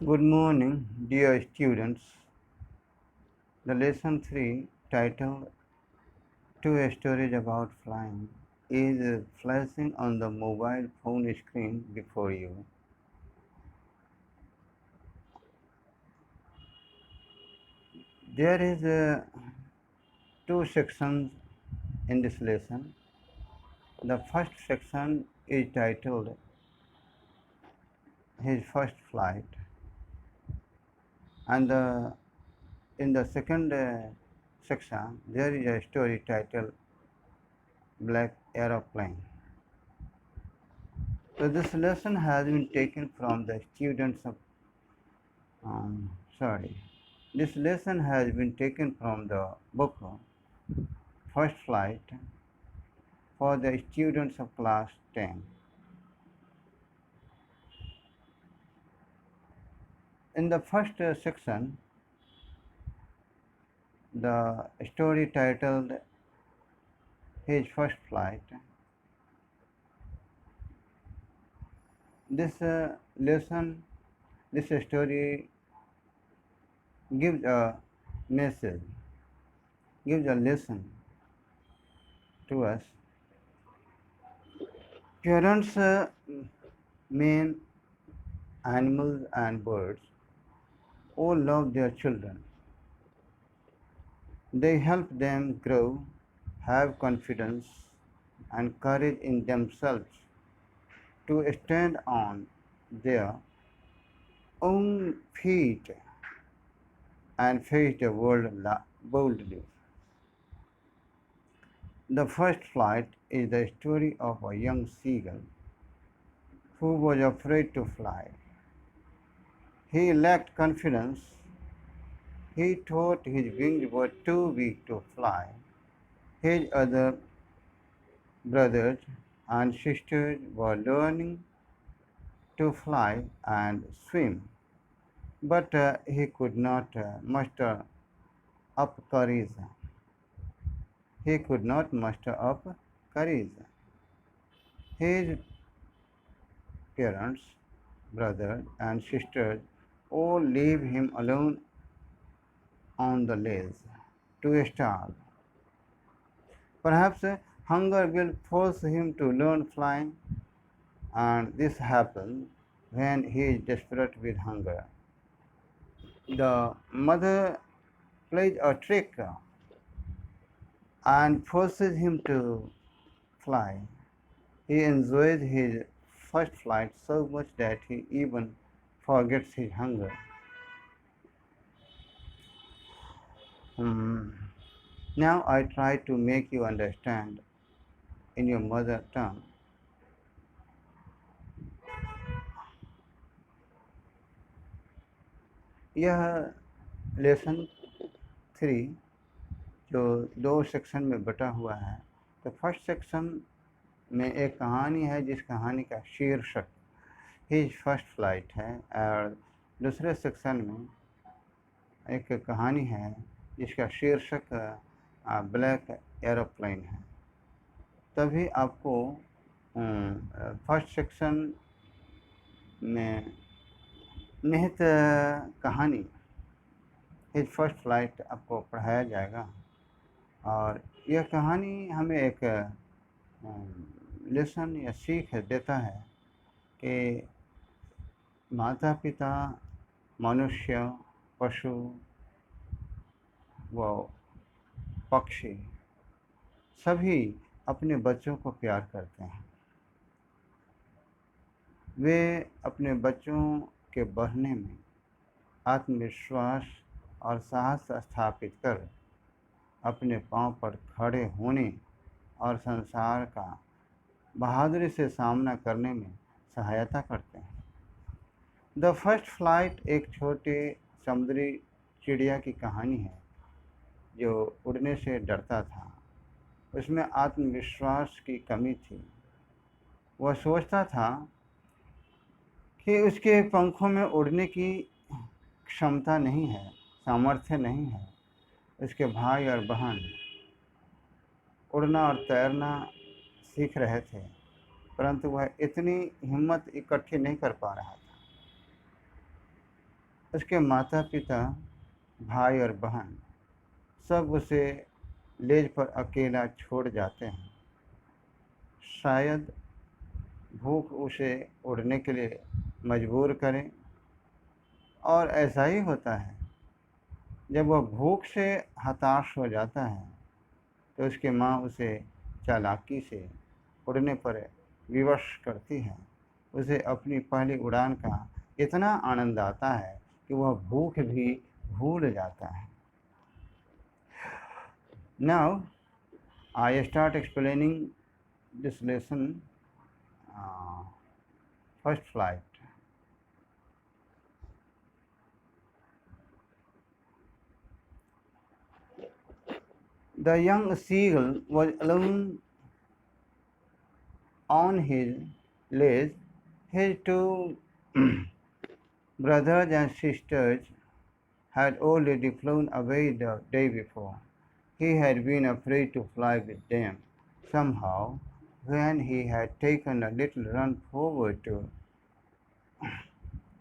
Good morning, dear students. The lesson 3, titled Two Stories About Flying, is flashing on the mobile phone screen before you. There is two sections in this lesson. The first section is titled His First Flight, and in the second section there is a story titled Black Aeroplane. So this lesson has been taken from the students of sorry. This lesson has been taken from the book First Flight for the students of class 10. In the first section, the story titled His First Flight, this lesson, this story gives a message, gives a lesson to us. Parents, men, animals, and birds all love their children. They help them grow, have confidence and courage in themselves to stand on their own feet and face the world boldly. The first flight is the story of a young seagull who was afraid to fly. He lacked confidence. He thought his wings were too weak to fly. His other brothers and sisters were learning to fly and swim, but he could not muster up courage. He could not muster up courage. His parents, brothers, and sisters all leave him alone on the ledge to starve. Perhaps hunger will force him to learn flying, and this happens when he is desperate with hunger. The mother plays a trick and forces him to fly. He enjoys his first flight so much that he even forgets his hunger. Hmm. Now I try to make you understand in your mother tongue. यह lesson 3 जो दो section में बटा हुआ है, तो first section में एक कहानी है जिस कहानी का शीर्षक हिज फर्स्ट फ्लाइट है, और दूसरे सेक्शन में एक कहानी है जिसका शीर्षक ब्लैक एरोप्लेन है। तभी आपको फर्स्ट सेक्शन में निहित कहानी हिज फर्स्ट फ्लाइट आपको पढ़ाया जाएगा, और यह कहानी हमें एक लेसन या सीख देता है कि माता पिता, मनुष्य, पशु व पक्षी सभी अपने बच्चों को प्यार करते हैं। वे अपने बच्चों के बढ़ने में आत्मविश्वास और साहस स्थापित कर अपने पांव पर खड़े होने और संसार का बहादुरी से सामना करने में सहायता करते हैं। द फर्स्ट फ्लाइट एक छोटे समुद्री चिड़िया की कहानी है जो उड़ने से डरता था। उसमें आत्मविश्वास की कमी थी। वह सोचता था कि उसके पंखों में उड़ने की क्षमता नहीं है, सामर्थ्य नहीं है। उसके भाई और बहन उड़ना और तैरना सीख रहे थे, परंतु वह इतनी हिम्मत इकट्ठी नहीं कर पा रहा था। उसके माता पिता, भाई और बहन सब उसे लेज पर अकेला छोड़ जाते हैं। शायद भूख उसे उड़ने के लिए मजबूर करे, और ऐसा ही होता है। जब वह भूख से हताश हो जाता है तो उसकी माँ उसे चालाकी से उड़ने पर विवश करती है। उसे अपनी पहली उड़ान का इतना आनंद आता है कि वह भूख भी भूल जाता है। Now I start explaining this lesson, first flight. The young seagull was alone on his ledge. His two brothers and sisters had already flown away the day before. He had been afraid to fly with them. Somehow, when he had taken a little run forward to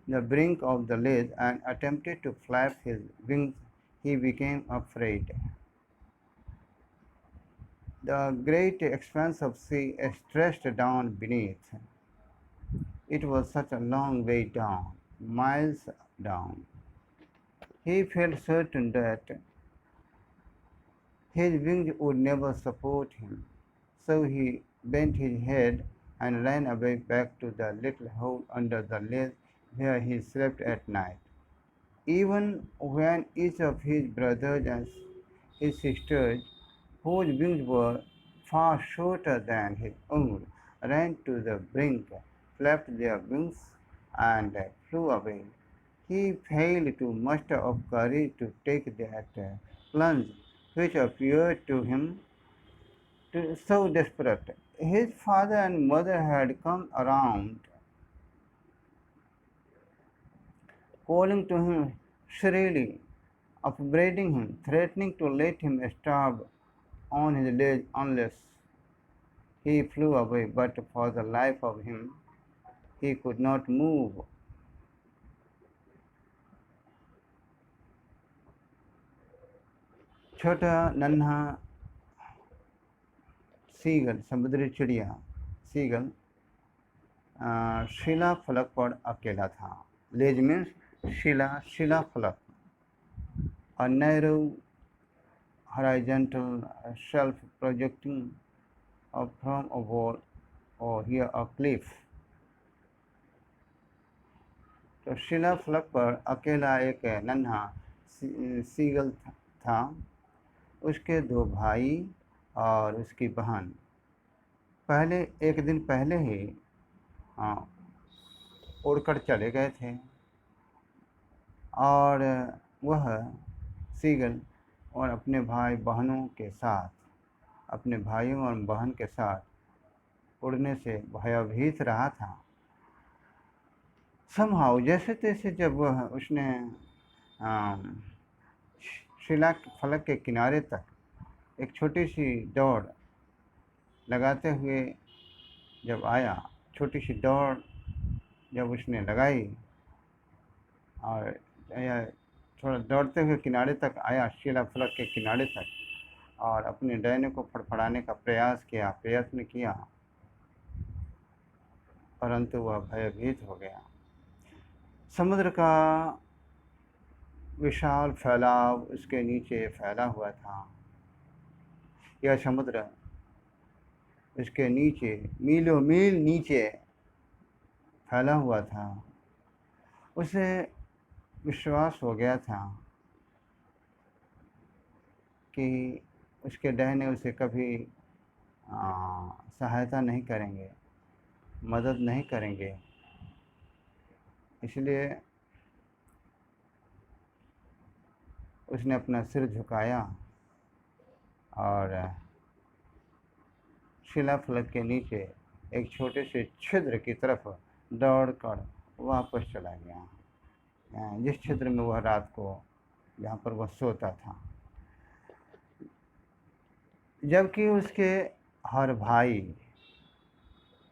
the brink of the ledge and attempted to flap his wings, he became afraid. The great expanse of sea stretched down beneath. It was such a long way down, miles down. He felt certain that his wings would never support him, so he bent his head and ran away back to the little hole under the ledge where he slept at night. Even when each of his brothers and his sisters, whose wings were far shorter than his own, ran to the brink, flapped their wings, and flew away, he failed to muster up courage to take that plunge which appeared to him so desperate. His father and mother had come around, calling to him shrilly, upbraiding him, threatening to let him starve on his ledge unless he flew away, but for the life of him he could not move. छोटा नन्हा seagull, समुद्री चिड़िया seagull, शिला फलक पर अकेला था। लेज means शिला फलक, a narrow horizontal shelf projecting up from a wall or here a cliff. तो शिला फलक पर अकेला एक नन्हा सीगल था। उसके दो भाई और उसकी बहन एक दिन पहले ही उड़कर चले गए थे, और वह सीगल और अपने भाई बहनों के साथ, अपने भाइयों और बहन के साथ उड़ने से भयभीत रहा था। समहाउ जैसे तैसे जब उसने शिला फलक के किनारे तक एक छोटी सी दौड़ लगाते हुए जब आया, छोटी सी दौड़ जब उसने लगाई और थोड़ा दौड़ते हुए किनारे तक आया, शिला फलक के किनारे तक, और अपने डैने को फड़फड़ाने का प्रयत्न किया, परंतु वह भयभीत हो गया। समुद्र का विशाल फैलाव उसके नीचे फैला हुआ था। यह समुद्र इसके नीचे मीलों मील नीचे फैला हुआ था। उसे विश्वास हो गया था कि उसके डैने उसे कभी सहायता नहीं करेंगे, मदद नहीं करेंगे। इसलिए उसने अपना सिर झुकाया और शिलाफलक के नीचे एक छोटे से छिद्र की तरफ दौड़कर वापस चला गया, जिस छिद्र में वह रात को, जहाँ पर वह सोता था। जबकि उसके हर भाई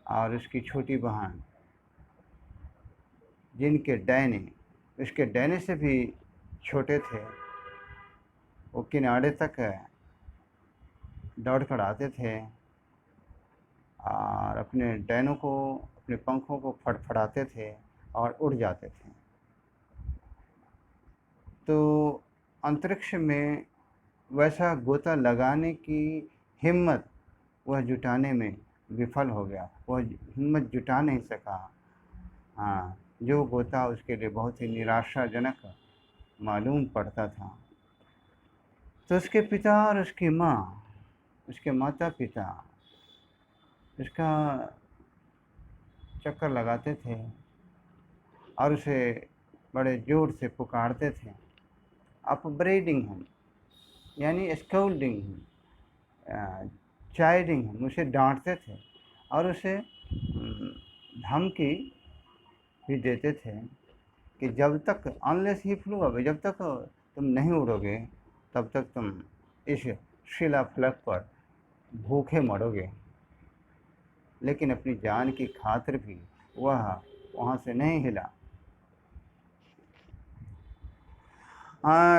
और उसकी छोटी बहन, जिनके डैने उसके डैने से भी छोटे थे। वो किनारे तक दौड़ कर आते थे और अपने डैनों को, अपने पंखों को फड़फड़ाते थे और उड़ जाते थे। तो अंतरिक्ष में वैसा गोता लगाने की हिम्मत वह जुटाने में विफल हो गया, वह हिम्मत जुटा नहीं सका। हाँ, जो गोता उसके लिए बहुत ही निराशाजनक मालूम पड़ता था। तो उसके पिता और उसकी माँ, उसके माता पिता उसका चक्कर लगाते थे और उसे बड़े ज़ोर से पुकारते थे, अपब्रेडिंग हम, यानी स्कोल्डिंग हम, चाइडिंग हम, उसे डांटते थे और उसे धमकी भी देते थे कि जब तक अनलेस ही फ्लू अवे, जब तक तुम नहीं उड़ोगे तब तक तुम इस शिलाफलक पर भूखे मरोगे। लेकिन अपनी जान की खातिर भी वह वहाँ से नहीं हिला।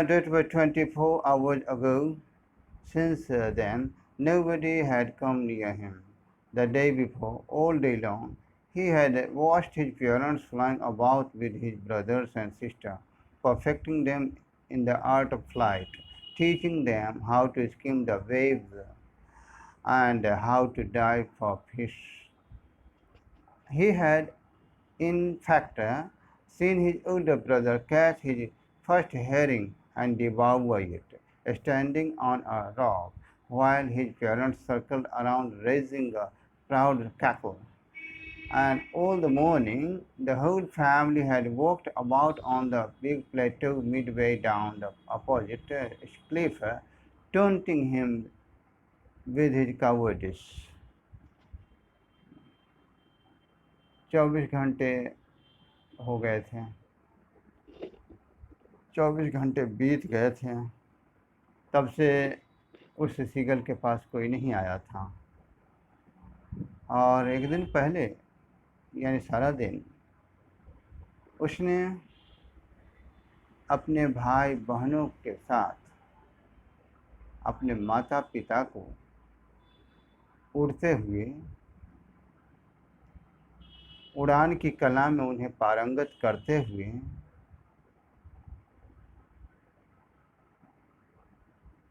That was 24 hours ago. Since then, nobody had come near him. The day before, all day long, he had watched his parents flying about with his brothers and sisters, perfecting them in the art of flight, teaching them how to skim the waves and how to dive for fish. He had, in fact, seen his older brother catch his first herring and devour it, standing on a rock, while his parents circled around raising a proud cackle. And all the morning, the whole family had walked about on the big plateau midway down the opposite cliff, taunting him with his cowardice. 24 घंटे हो गए थे, 24 घंटे बीत गए थे, तब से उस सीगल के पास कोई नहीं आया था। और एक दिन पहले, यानी सारा दिन, उसने अपने भाई बहनों के साथ अपने माता पिता को उड़ते हुए, उड़ान की कला में उन्हें पारंगत करते हुए,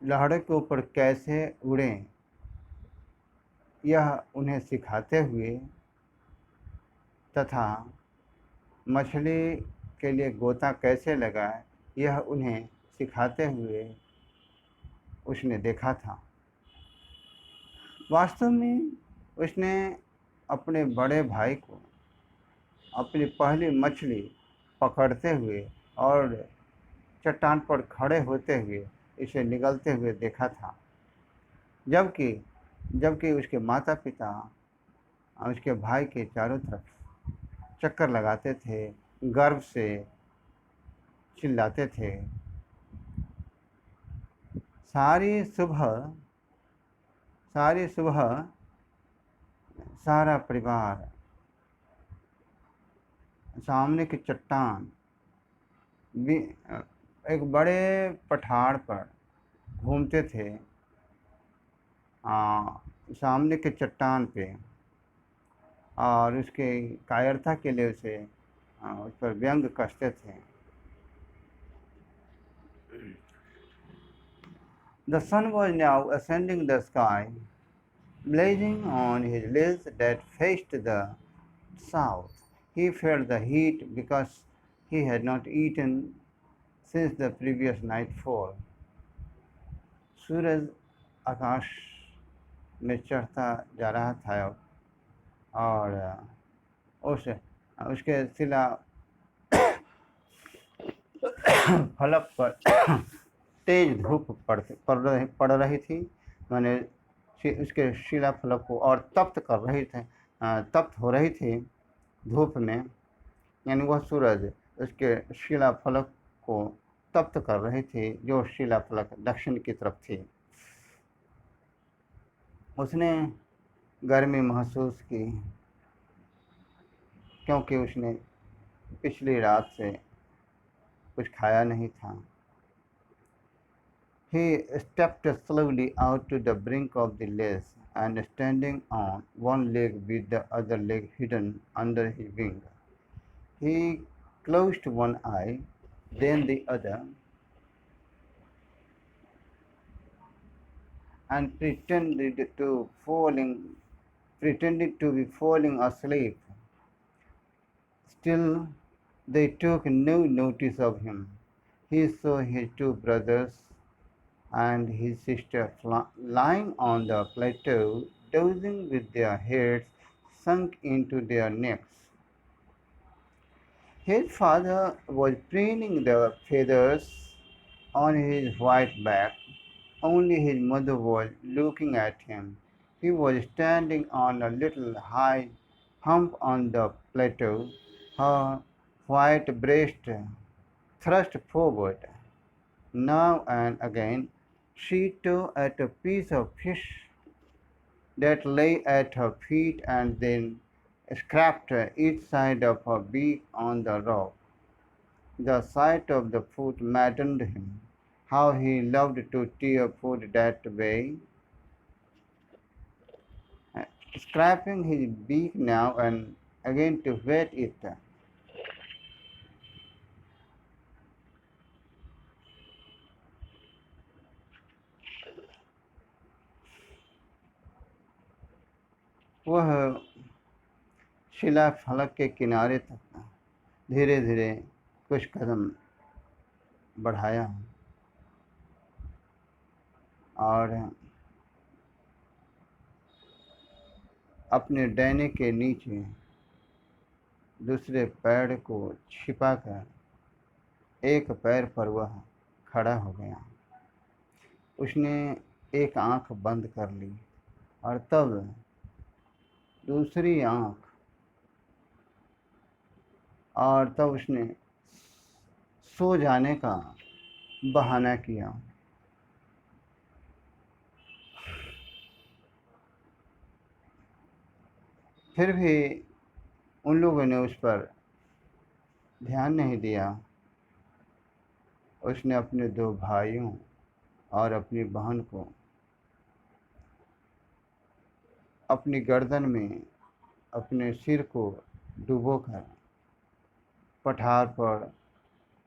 लहरों के ऊपर कैसे उड़ें यह उन्हें सिखाते हुए तथा मछली के लिए गोता कैसे लगाए यह उन्हें सिखाते हुए उसने देखा था। वास्तव में उसने अपने बड़े भाई को अपनी पहली मछली पकड़ते हुए और चट्टान पर खड़े होते हुए इसे निगलते हुए देखा था, जबकि उसके माता पिता उसके भाई के चारों तरफ चक्कर लगाते थे, गर्व से चिल्लाते थे। सारी सुबह सारा परिवार सामने की चट्टान एक बड़े पठार पर घूमते थे, सामने के चट्टान पे, और उसके कायरता के लिए उसे उस पर व्यंग कसते थे। The sun was now ascending the sky, blazing on his lids that faced the south. He felt the heat because he had not eaten since the previous nightfall. सूरज आकाश में चढ़ता जा रहा था और उसके शिला फलक पर तेज धूप पड़ रही थी, मैंने उसके शिला फलक को और तप्त हो रही थी धूप में, यानी वह सूरज उसके शिला फलक को तप्त कर रही थी जो शिला फलक दक्षिण की तरफ थी। उसने गर्मी महसूस की क्योंकि उसने पिछली रात से कुछ खाया नहीं था। He stepped slowly out to the brink of the ledge, and standing on one leg with the other leg hidden under his wing, he closed one eye, then the other, and pretended to be falling asleep. Still, they took no notice of him. He saw his two brothers and his sister lying on the plateau, dozing with their heads sunk into their necks. His father was preening the feathers on his white back. Only his mother was looking at him. He was standing on a little high hump on the plateau, her white breast thrust forward. Now and again she tore at a piece of fish that lay at her feet and then scraped each side of her beak on the rock. The sight of the food maddened him. How he loved to tear food that way, scraping his beak now and again to wet it. वह शिला फलक के किनारे तक धीरे धीरे कुछ कदम बढ़ाया और अपने डैने के नीचे दूसरे पैर को छिपाकर एक पैर पर वह खड़ा हो गया। उसने एक आंख बंद कर ली और तब दूसरी आंख, और तब उसने सो जाने का बहाना किया। फिर भी उन लोगों ने उस पर ध्यान नहीं दिया। उसने अपने दो भाइयों और अपनी बहन को अपनी गर्दन में अपने सिर को डुबोकर पठार पर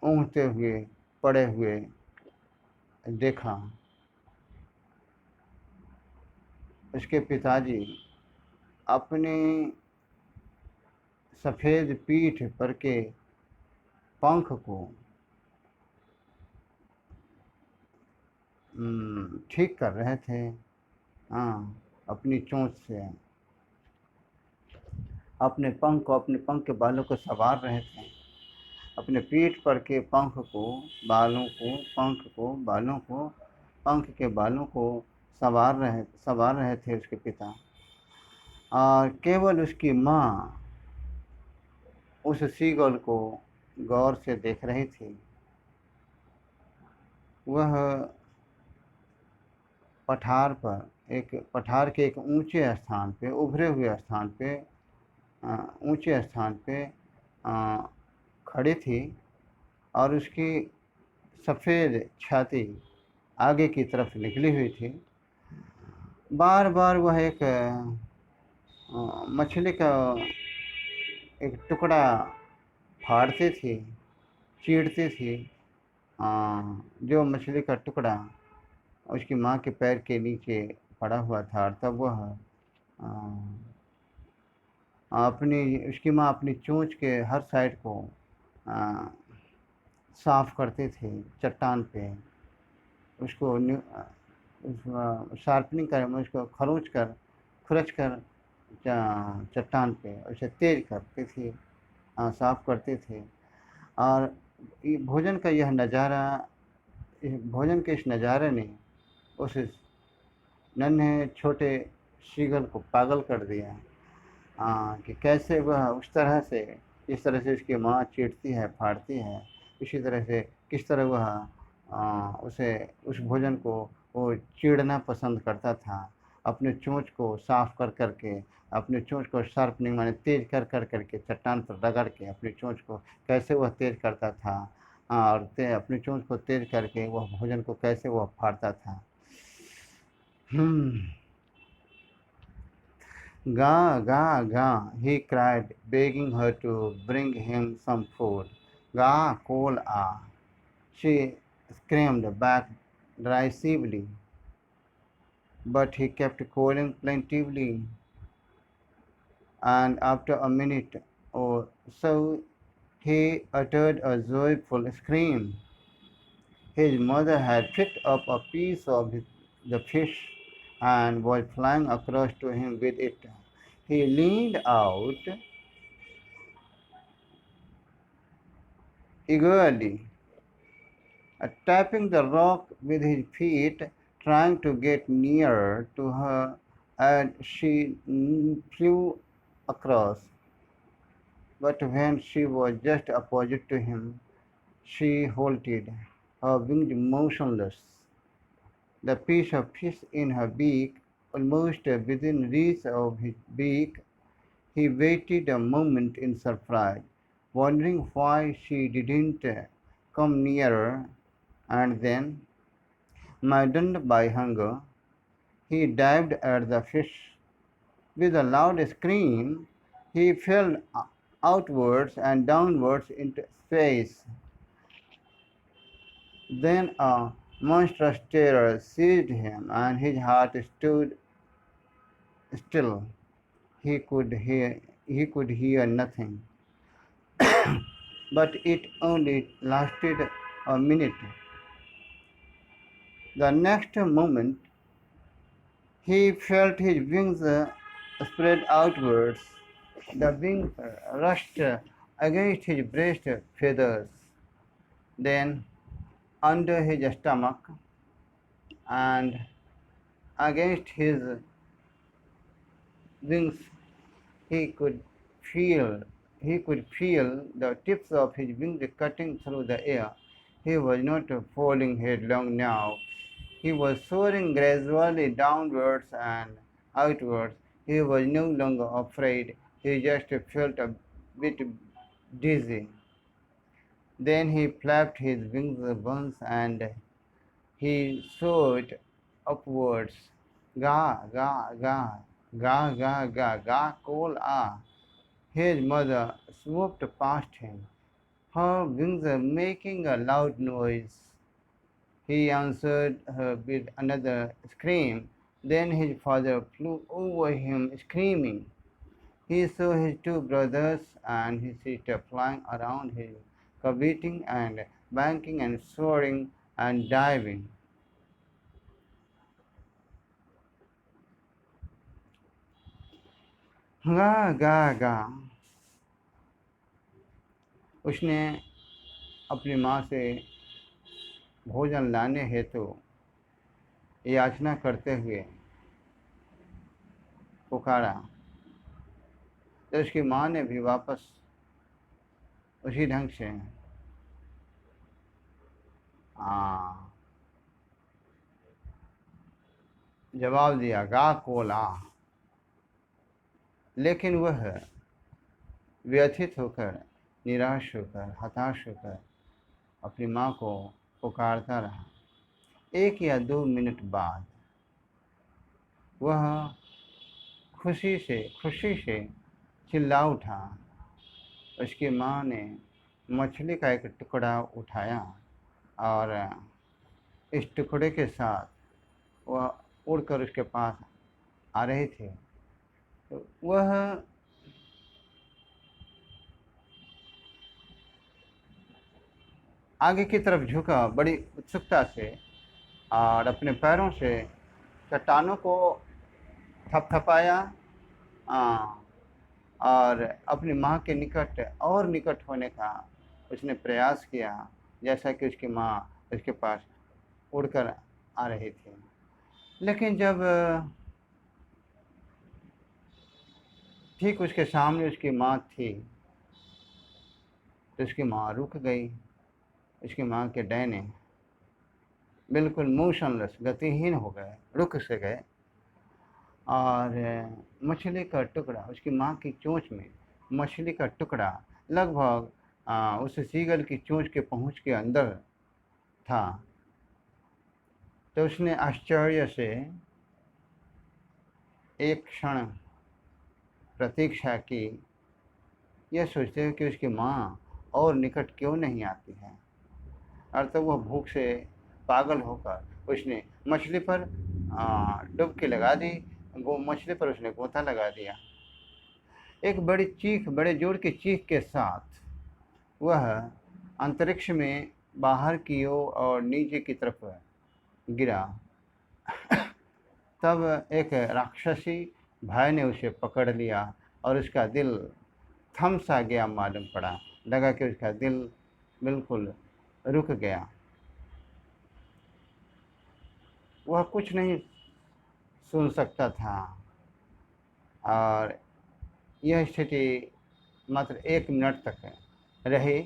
ऊँघते हुए पड़े हुए देखा। उसके पिताजी अपनी सफ़ेद पीठ पर के पंख को ठीक कर रहे थे। हाँ, अपनी चोंच से अपने पंख के बालों को संवार रहे थे। अपने पीठ पर के पंख को, बालों को, पंख के बालों को संवार रहे थे उसके पिता। और केवल उसकी माँ उस सीगल को गौर से देख रही थी। वह पठार के एक ऊंचे स्थान पे, उभरे हुए स्थान पे, ऊंचे स्थान पे खड़ी थी और उसकी सफ़ेद छाती आगे की तरफ निकली हुई थी। बार बार वह एक मछली का एक टुकड़ा फाड़ती थी, चीरती थी। जो मछली का टुकड़ा उसकी माँ के पैर के नीचे पड़ा हुआ था। तब वह उसकी माँ अपनी चोंच के हर साइड को साफ करती थी चट्टान पे। उसको शार्पनिंग कर, उसको खुरच कर चट्टान पे उसे तेज करती थी, साफ करती थी। और भोजन के इस नज़ारे ने उस नन्हे छोटे शीगल को पागल कर दिया। कि कैसे वह इस तरह से उसकी माँ चीरती है, फाड़ती है, इसी तरह से किस तरह वह उस भोजन को वो चीरना पसंद करता था। अपने चोंच को साफ कर के, अपने चोंच को शार्पनिंग माने तेज कर के चट्टान पर रगड़ के अपनी चोंच को कैसे वह तेज करता था। और अपनी चोंच को तेज करके वह भोजन को कैसे वह फाड़ता था। Ga, ga, ga, he cried, begging her to bring him some food. Ga, call ah, she screamed back derisively, but he kept calling plaintively, and after a minute or so, he uttered a joyful scream. His mother had picked up a piece of the fish and was flying across to him with it. He leaned out eagerly, tapping the rock with his feet, trying to get nearer to her as she flew across. But when she was just opposite to him, she halted, her wings motionless, the piece of fish in her beak almost within reach of his beak. He waited a moment in surprise, wondering why she didn't come nearer, and then, maddened by hunger, he dived at the fish. With a loud scream, he fell outwards and downwards into space. Then a monstrous terror seized him, and his heart stood still. He could hear nothing. But it only lasted a minute. The next moment, he felt his wings spread outwards. The wings rushed against his breast feathers, then under his stomach, and against his wings he could feel he could feel the tips of his wings cutting through the air. He was not falling headlong now. He was soaring gradually downwards and outwards. He was no longer afraid. He just felt a bit dizzy. Then he flapped his wings once and he soared upwards. Ga, ga, ga, ga, ga, ga, ga, call ah. His mother swooped past him, her wings making a loud noise. He answered her with another scream. Then his father flew over him screaming. He saw his two brothers and his sister flying around him, curveting and banking and soaring and diving. गा गा गा। उसने अपनी माँ से भोजन लाने हेतु याचना करते हुए पुकारा, तो उसकी माँ ने भी वापस उसी ढंग से जवाब दिया, गा कोला। लेकिन वह व्यथित होकर, निराश होकर, हताश होकर अपनी माँ को पुकारता रहा। 1 या 2 मिनट बाद वह खुशी से चिल्ला उठा। उसकी माँ ने मछली का एक टुकड़ा उठाया और इस टुकड़े के साथ वह उड़कर उसके पास आ रही थी। तो वह आगे की तरफ झुका बड़ी उत्सुकता से और अपने पैरों से चट्टानों को थपथपाया और अपनी माँ के निकट और निकट होने का उसने प्रयास किया, जैसा कि उसकी माँ उसके पास उड़कर आ रही थी। लेकिन जब ठीक उसके सामने उसकी माँ थी तो उसकी माँ रुक गई। उसकी माँ के डैने बिल्कुल मोशनलेस, गतिहीन हो गए, रुक से गए और मछली का टुकड़ा, उसकी माँ की चोंच में मछली का टुकड़ा लगभग उस सीगल की चोंच के पहुँच के अंदर था। तो उसने आश्चर्य से एक क्षण प्रतीक्षा की, यह सोचते हुए कि उसकी माँ और निकट क्यों नहीं आती है। अर्थात वह भूख से पागल होकर उसने मछली पर डुबकी लगा दी। मछली पर उसने गोता लगा दिया। एक बड़ी चीख, बड़े जोर की चीख के साथ वह अंतरिक्ष में बाहर की ओर और नीचे की तरफ गिरा। तब एक राक्षसी भाई ने उसे पकड़ लिया और उसका दिल थम सा गया मालूम पड़ा। लगा कि उसका दिल बिल्कुल रुक गया। वह कुछ नहीं सुन सकता था और यह स्थिति मात्र 1 मिनट तक रही।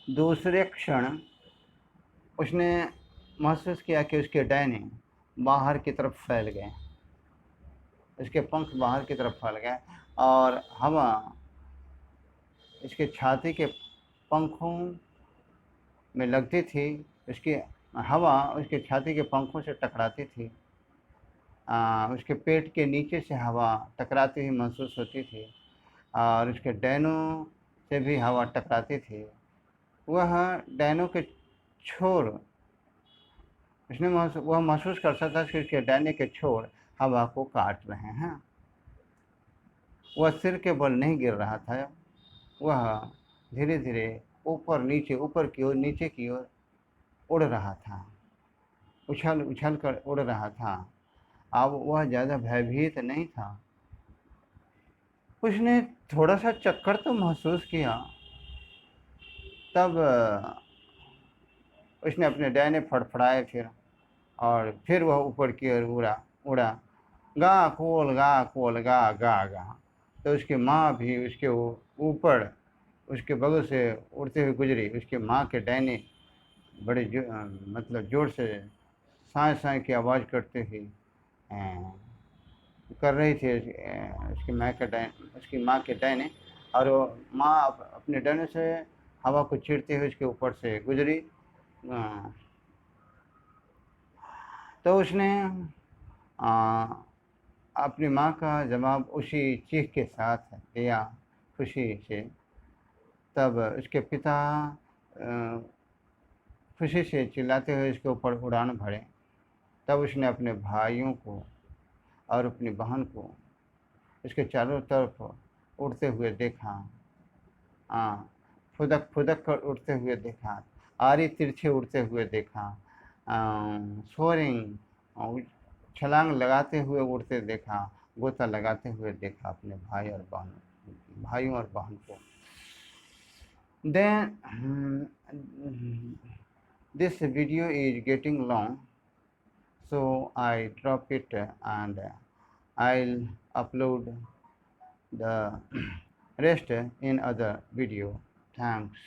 दूसरे क्षण उसने महसूस किया कि उसके डैने बाहर की तरफ फैल गए, उसके पंख बाहर की तरफ फैल गए और हवा इसके छाती के पंखों में लगती थी। उसकी हवा उसके छाती के पंखों से टकराती थी। उसके पेट के नीचे से हवा टकराती हुई महसूस होती थी और उसके डैनों से भी हवा टकराती थी। वह डैनों के छोर वह महसूस कर सकता था कि उसके डैने के छोर हवा को काट रहे हैं। वह सिर के बल नहीं गिर रहा था। वह धीरे धीरे ऊपर नीचे, ऊपर की ओर, नीचे की ओर उड़ रहा था, उछल उछल कर उड़ रहा था। अब वह ज़्यादा भयभीत नहीं था। उसने थोड़ा सा चक्कर तो महसूस किया। तब उसने अपने डैने फड़फड़ाए फिर, और फिर वह ऊपर की ओर उड़ा। गा खोल गा खोल गा गा गा। तो उसकी माँ भी उसके ऊपर उसके बगल से उड़ते हुए गुजरी। उसकी माँ के डैने बड़े मतलब ज़ोर से साए साए की आवाज़ करते हुए कर रही थी उसकी माँ के डैने। और वो माँ अपने डैने से हवा को चीरते हुए उसके ऊपर से गुजरी। तो उसने अपनी माँ का जवाब उसी चीख के साथ दिया, खुशी से। तब उसके पिता खुशी से चिल्लाते हुए इसके ऊपर उड़ान भरे। तब उसने अपने भाइयों को और अपनी बहन को इसके चारों तरफ उड़ते हुए देखा। फुदक फुदक कर उड़ते हुए देखा, आरी तिरछे उड़ते हुए देखा, सोरिंग छलांग लगाते हुए उड़ते देखा, गोता लगाते हुए देखा अपने भाइयों और बहन को। Then this video is getting long, so I drop it and I'll upload the rest in other video. Thanks.